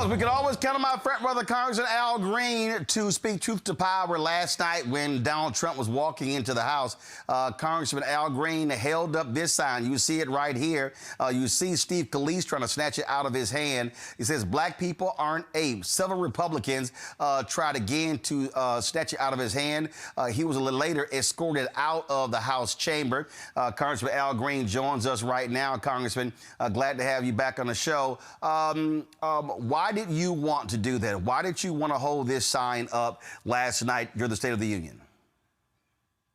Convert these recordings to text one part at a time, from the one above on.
We can always count on my frat brother, Congressman Al Green, to speak truth to power last night when Donald Trump was walking into the House. Congressman Al Green held up this sign. You see it right here. You see Steve Scalise trying to snatch it out of his hand. He says, "Black people aren't apes." Several Republicans tried again to snatch it out of his hand. He was a little later escorted out of the House chamber. Congressman Al Green joins us right now. Congressman, glad to have you back on the show. Why did you want to do that? Why did you want to hold this sign up last night during the State of the Union?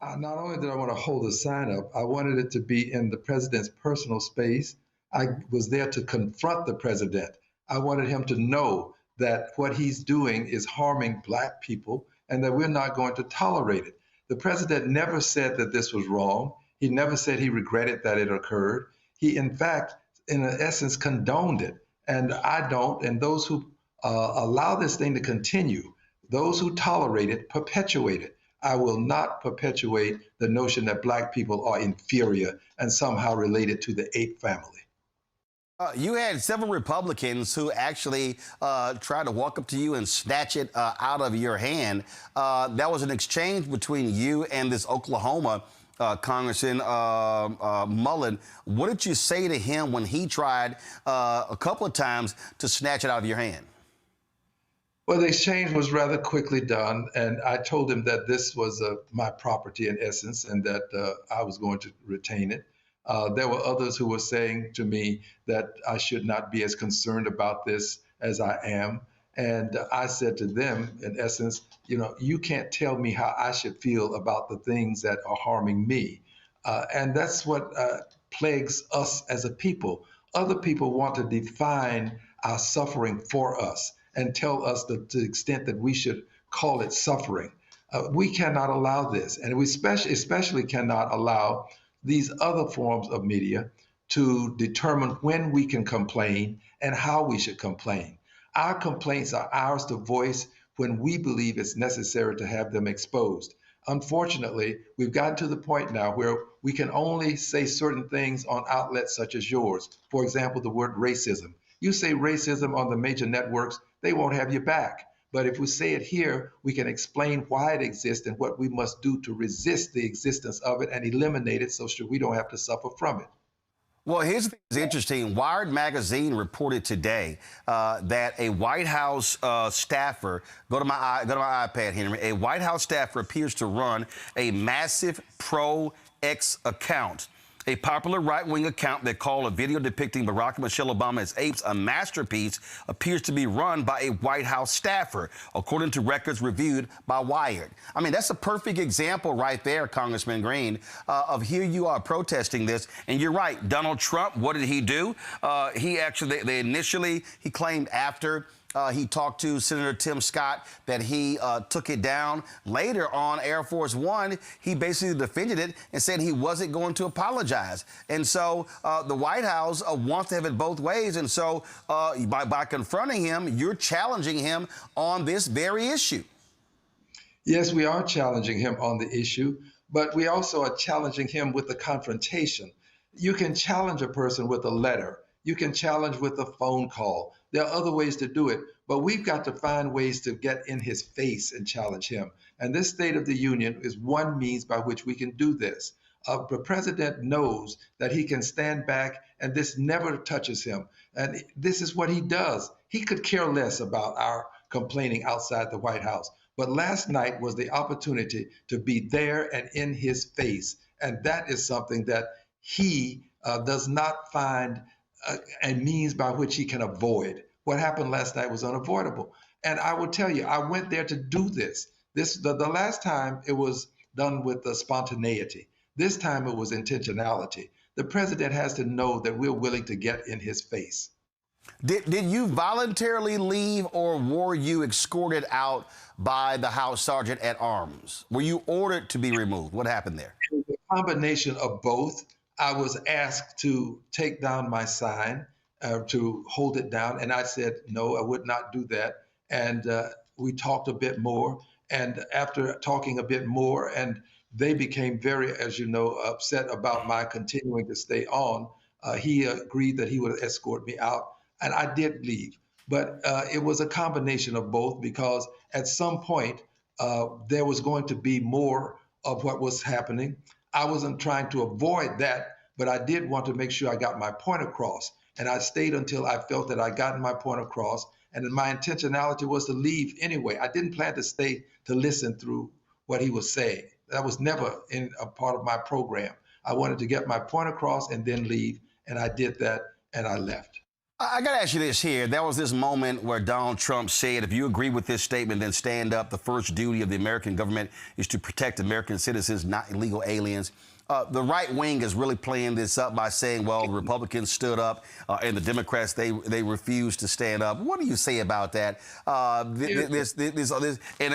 Not only did I want to hold the sign up, I wanted it to be in the president's personal space. I was there to confront the president. I wanted him to know that what he's doing is harming Black people and that we're not going to tolerate it. The president never said that this was wrong. He never said he regretted that it occurred. He, in fact, in essence, condoned it. And I don't, and those who allow this thing to continue, those who tolerate it, perpetuate it. I will not perpetuate the notion that Black people are inferior and somehow related to the ape family. You had several Republicans who actually tried to walk up to you and snatch it out of your hand. That was an exchange between you and this Oklahoma Congressman Mullen. What did you say to him when he tried a couple of times to snatch it out of your hand? Well, the exchange was rather quickly done, and I told him that this was my property in essence, and that I was going to retain it. There were others who were saying to me that I should not be as concerned about this as I am. And I said to them, in essence, you know, you can't tell me how I should feel about the things that are harming me. And that's what plagues us as a people. Other people want to define our suffering for us and tell us to the extent that we should call it suffering. We cannot allow this. And we especially cannot allow these other forms of media to determine when we can complain and how we should complain. Our complaints are ours to voice when we believe it's necessary to have them exposed. Unfortunately, we've gotten to the point now where we can only say certain things on outlets such as yours. For example, the word racism. You say racism on the major networks, they won't have you back. But if we say it here, we can explain why it exists and what we must do to resist the existence of it and eliminate it so we don't have to suffer from it. Well, here's the thing that's interesting. Wired magazine reported today that a White House staffer, go to my iPad, Henry, a White House staffer appears to run a massive pro-X account. A popular right-wing account that called a video depicting Barack and Michelle Obama as apes a masterpiece appears to be run by a White House staffer, according to records reviewed by Wired. I mean, that's a perfect example right there, Congressman Green, of here you are protesting this. And you're right, Donald Trump, what did he do? He actually, he claimed after he talked to Senator Tim Scott that he took it down. Later on Air Force One, he basically defended it and said he wasn't going to apologize. And so the White House wants to have it both ways. And so by confronting him, you're challenging him on this very issue. Yes, we are challenging him on the issue, but we also are challenging him with the confrontation. You can challenge a person with a letter. You can challenge with a phone call. There are other ways to do it, but we've got to find ways to get in his face and challenge him. And this State of the Union is one means by which we can do this. The president knows that he can stand back and this never touches him. And this is what he does. He could care less about our complaining outside the White House. But last night was the opportunity to be there and in his face. And that is something that he does not find a means by which he can avoid. What happened last night was unavoidable. And I will tell you, I went there to do this. The last time it was done with spontaneity. This time it was intentionality. The president has to know that we're willing to get in his face. Did you voluntarily leave, or were you escorted out by the House Sergeant at Arms? Were you ordered to be removed? What happened there? It was a combination of both. I was asked to take down my sign, to hold it down, and I said, no, I would not do that. And we talked a bit more, and after talking a bit more, and they became very, as you know, upset about my continuing to stay on, he agreed that he would escort me out, and I did leave. But it was a combination of both because at some point there was going to be more of what was happening. I wasn't trying to avoid that, but I did want to make sure I got my point across. And I stayed until I felt that I gotten my point across. And my intentionality was to leave anyway. I didn't plan to stay to listen through what he was saying. That was never in a part of my program. I wanted to get my point across and then leave. And I did that and I left. I got to ask you this here. There was this moment where Donald Trump said, if you agree with this statement, then stand up. The first duty of the American government is to protect American citizens, not illegal aliens. The right wing is really playing this up by saying, well, the Republicans stood up and the Democrats, they refused to stand up. What do you say about that? And,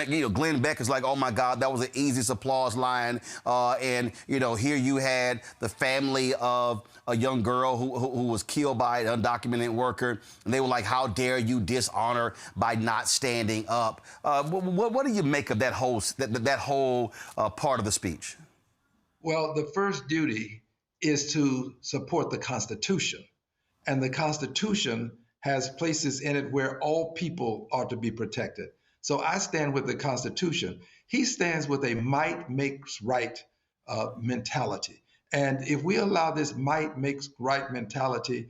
you know, Glenn Beck is like, oh, my God, that was the easiest applause line. And, you know, here you had the family of a young girl who was killed by an undocumented worker. And they were like, how dare you dishonor by not standing up? What do you make of that whole part of the speech? Well, the first duty is to support the Constitution. And the Constitution has places in it where all people are to be protected. So I stand with the Constitution. He stands with a might makes right mentality. And if we allow this might makes right mentality,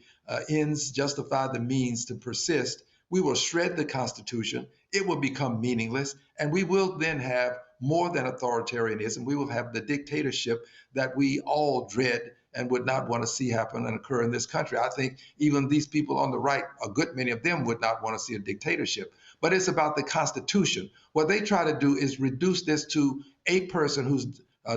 ends justify the means to persist, we will shred the Constitution. It will become meaningless. And we will then have more than authoritarianism. We will have the dictatorship that we all dread and would not want to see happen and occur in this country. I think even these people on the right, a good many of them would not want to see a dictatorship. But it's about the Constitution. What they try to do is reduce this to a person who's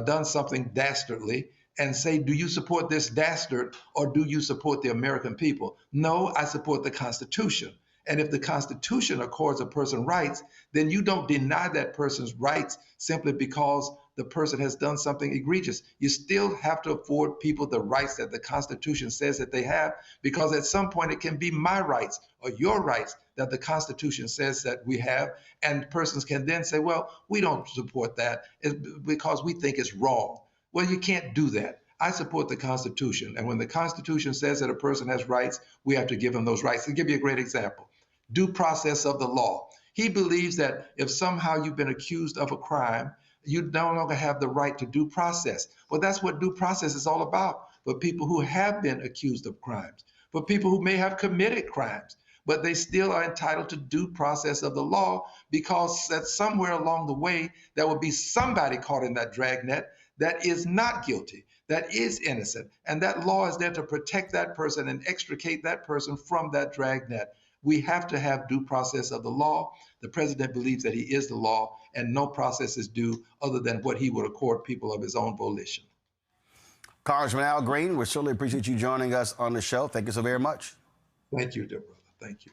done something dastardly and say, do you support this dastard or do you support the American people? No, I support the Constitution. And if the Constitution accords a person rights, then you don't deny that person's rights simply because the person has done something egregious. You still have to afford people the rights that the Constitution says that they have, because at some point it can be my rights or your rights that the Constitution says that we have. And persons can then say, well, we don't support that because we think it's wrong. Well, you can't do that. I support the Constitution. And when the Constitution says that a person has rights, we have to give him those rights. I'll give you a great example. Due process of the law. He believes that if somehow you've been accused of a crime, you no longer have the right to due process. Well, that's what due process is all about for people who have been accused of crimes, for people who may have committed crimes, but they still are entitled to due process of the law because that somewhere along the way, there will be somebody caught in that dragnet that is not guilty, that is innocent. And that law is there to protect that person and extricate that person from that dragnet. We have to have due process of the law. The president believes that he is the law, and no process is due other than what he would accord people of his own volition. Congressman Al Green, we certainly appreciate you joining us on the show. Thank you so very much. Thank you, dear brother. Thank you.